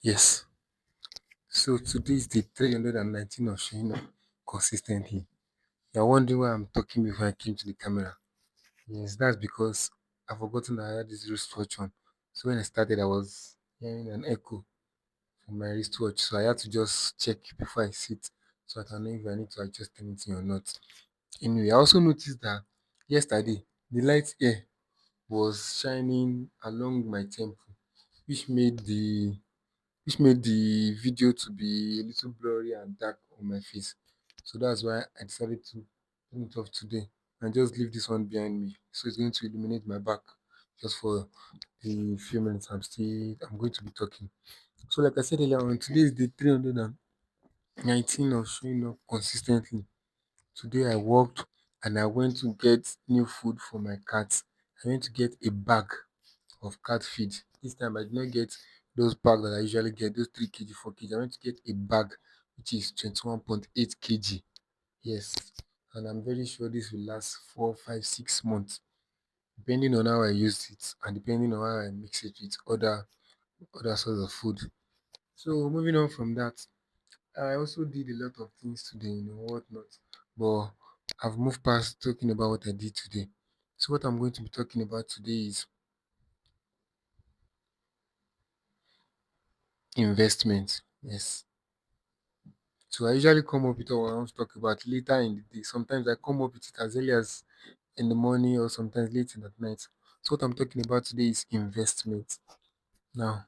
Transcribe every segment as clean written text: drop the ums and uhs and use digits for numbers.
Yes. So today is the 319 of showing up consistently. You're wondering why I'm talking before I came to the camera. Yes, that's because I've forgotten that I had this wristwatch on. So when I started, I was hearing an echo from my wristwatch. So I had to just check before I sit so I can know if I need to adjust anything or not. Anyway, I also noticed that yesterday the light here was shining along my temple, which made the which made the video to be a little blurry and dark on my face. So that's why I decided to turn it off today and just leave this one behind me. So it's going to illuminate my back just for the few minutes I'm going to be talking. So like I said earlier on, today is the 319 of showing up consistently. Today I walked and I went to get new food for my cat. I went to get a bag of cat feed. This time I did not get those bags that I usually get, those 3 kg, 4 kg. I went to get a bag which is 21.8 kg. Yes. And I'm very sure this will last 4, 5, 6 months, depending on how I use it and depending on how I mix it with other sorts of food. So moving on from that, I also did a lot of things today, whatnot. But I've moved past talking about what I did today. So what I'm going to be talking about today is investment. Yes. So I usually come up with what I want to talk about later in the day. Sometimes I come up with it as early as in the morning or sometimes late in the night. So what I'm talking about today is investment. Now,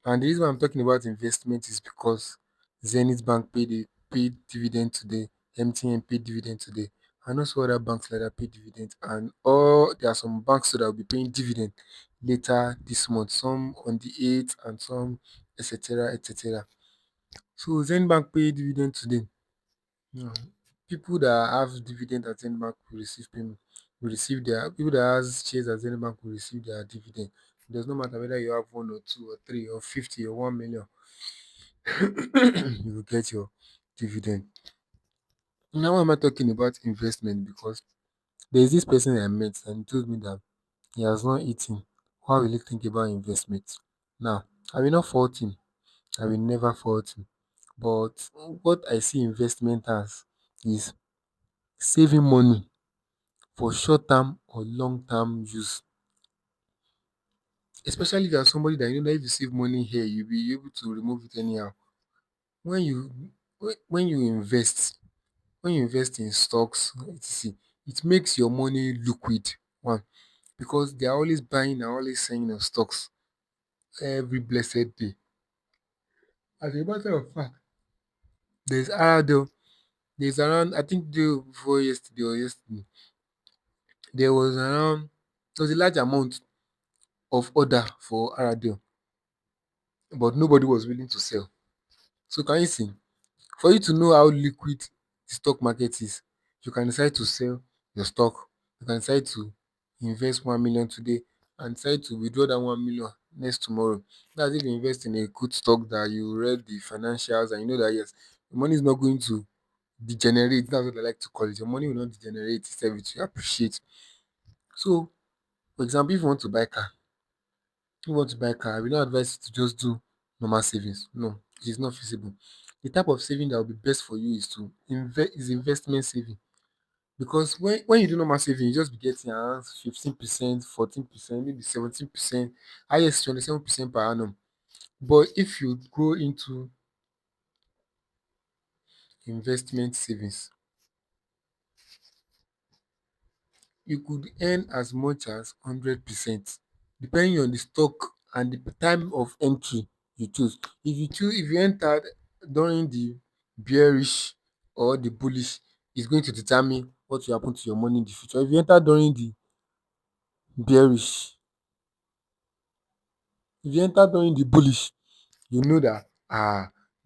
and the reason why I'm talking about investment is because Zenith Bank paid dividend today, MTN paid dividend today, and also other banks like that paid dividend. And all there are some banks that will be paying dividend later this month, some on the 8th and some etc. etc. So Zenith Bank paid dividend today. Now, people that have dividend at Zenith Bank will receive payment, will receive their people that has shares at Zenith Bank will receive their dividend. It does not matter whether you have one or two or three or 50 or 1 million, you will get your dividend. Now, why am I talking about investment? Because there is this person I met and he told me that he has not eaten. Why will he think about investment? Now, I will not fault him. I will never fault him. But what I see investment as is saving money for short term or long term use. Especially if you are somebody that you know that if you save money here, you'll be able to remove it anyhow. When you when you invest, when you invest in stocks, etc., it makes your money liquid. One, because they are always buying and always selling of stocks every blessed day. As a matter of fact, there's Aradel. There's around, I think day before yesterday or yesterday, there was a large amount of order for Aradel, but nobody was willing to sell. So can you see? For you to know how liquid the stock market is, you can decide to sell your stock. You can decide to invest 1 million today and decide to withdraw that 1 million next tomorrow. That's if you invest in a good stock that you read the financials and you know that yes, the money is not going to degenerate. That's what I like to call it. Your money will not degenerate, instead it will appreciate. So, for example, if you want to buy car, I will not advise you to just do normal savings. No, it is not feasible. The type of saving that will be best for you is to investment saving. Because when you do normal saving, you just be getting around 15%, 14%, maybe 17%, highest 27% per annum. But if you go into investment savings, you could earn as much as 100%, depending on the stock and the time of entry you choose. If you entered during the bearish or the bullish, it's going to determine what will happen to your money in the future. If you enter during the bearish, if you enter during the bullish, you know that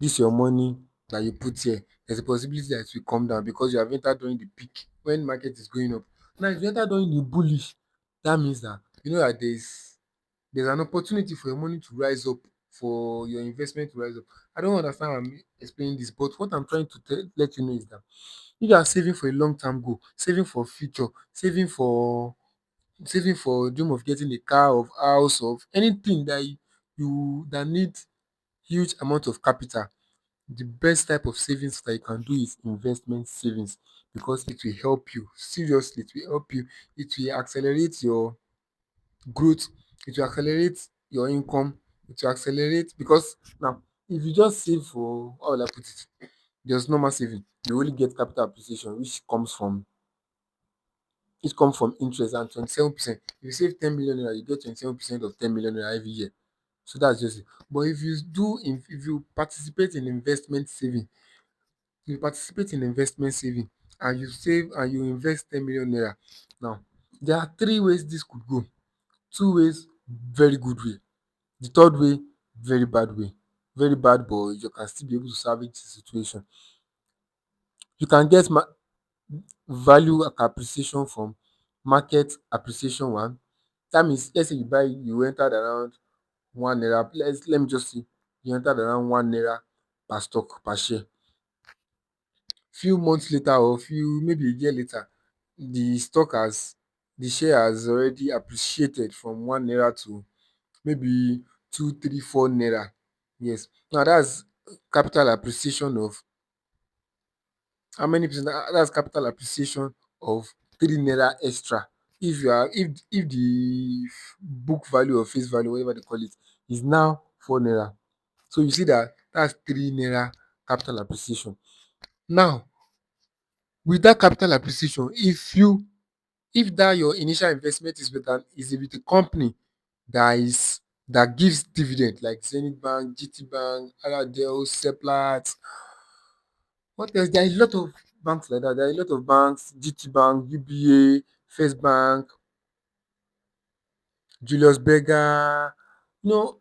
this your money that you put here, there's a possibility that it will come down because you have entered during the peak when market is going up. Now if you enter during the bullish, that means that you know that there's an opportunity for your money to rise up, for your investment to rise up. I don't understand how I'm explaining this, but what I'm trying to let you know is that if you are saving for a long term goal, saving for future, saving for dream of getting a car, of house, of anything that you that need huge amount of capital, the best type of savings that you can do is investment savings, because it will help you. Seriously, it will help you. It will accelerate your growth, it will accelerate your income, it will accelerate, because now if you just save for, how will I put it, there's normal saving. You only get capital appreciation, which comes from interest, and 27%. If you save 10 million naira, you get 27% of 10 million naira every year. So that's just it. But if you participate in investment saving, and you save and you invest 10 million naira. Now, there are three ways this could go. Two ways, very good way. The third way, very bad way. Very bad, but you can still be able to salvage the situation. You can get value appreciation from market appreciation one. That means, let's say you entered around 1 naira. Let me just say you entered around 1 naira per stock per share. Few months later, or few maybe a year later, the share has already appreciated from 1 naira to maybe 2, 3, 4 naira. Yes. Now that's capital appreciation of how many percent? That's capital appreciation of 3 naira extra. If the book value or face value, whatever they call it, is now 4 naira. So you see that that's 3 naira capital appreciation. Now, with that capital appreciation, if that your initial investment is with a company that gives dividend, like Zenith Bank, GT Bank, Aladel, Seplat, what else? There are a lot of banks like that. There are a lot of banks, GT Bank, UBA, First Bank, Julius Berger, you know,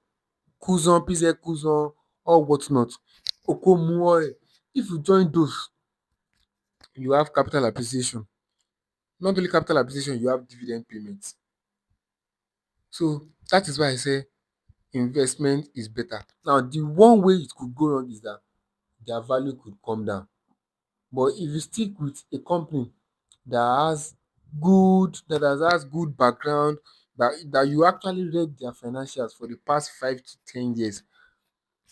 Kuzon, PZ Kuzon, or whatnot, Okomu Oil. If you join those, you have capital appreciation. Not only capital appreciation, you have dividend payments. So that is why I say investment is better. Now, the one way it could go wrong is that their value could come down. But if you stick with a company that has good background, that you actually read their financials for the past 5 to 10 years,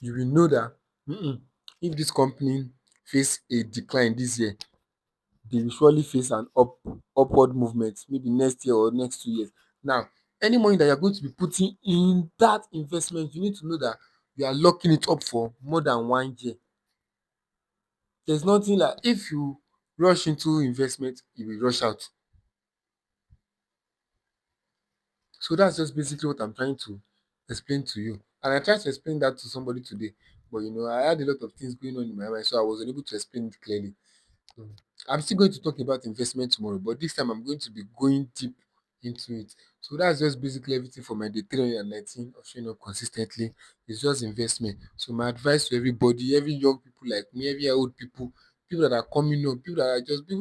you will know that if this company face a decline this year, they will surely face an upward movement, maybe next year or next 2 years. Now, any money that you're going to be putting in that investment, you need to know that you are locking it up for more than 1 year. There's nothing like, if you rush into investment, you will rush out. So that's just basically what I'm trying to explain to you. And I tried to explain that to somebody today, but I had a lot of things going on in my mind, so I wasn't able to explain it clearly. So I'm still going to talk about investment tomorrow, but this time I'm going to be going deep into it. So that's just basically everything for my day 319 of showing up consistently. It's just investment. So my advice to everybody, every young people like me, every old people that are coming up, people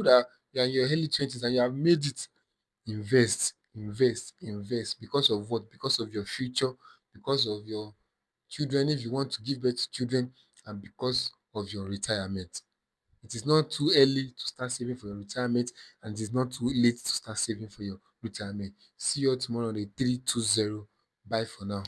that are in your early 20s and you have made it, invest, invest, invest. Because of what? Because of your future, because of your children, if you want to give birth to children, and because of your retirement. It is not too early to start saving for your retirement, and it is not too late to start saving for your retirement. See you tomorrow on the 320. Bye for now.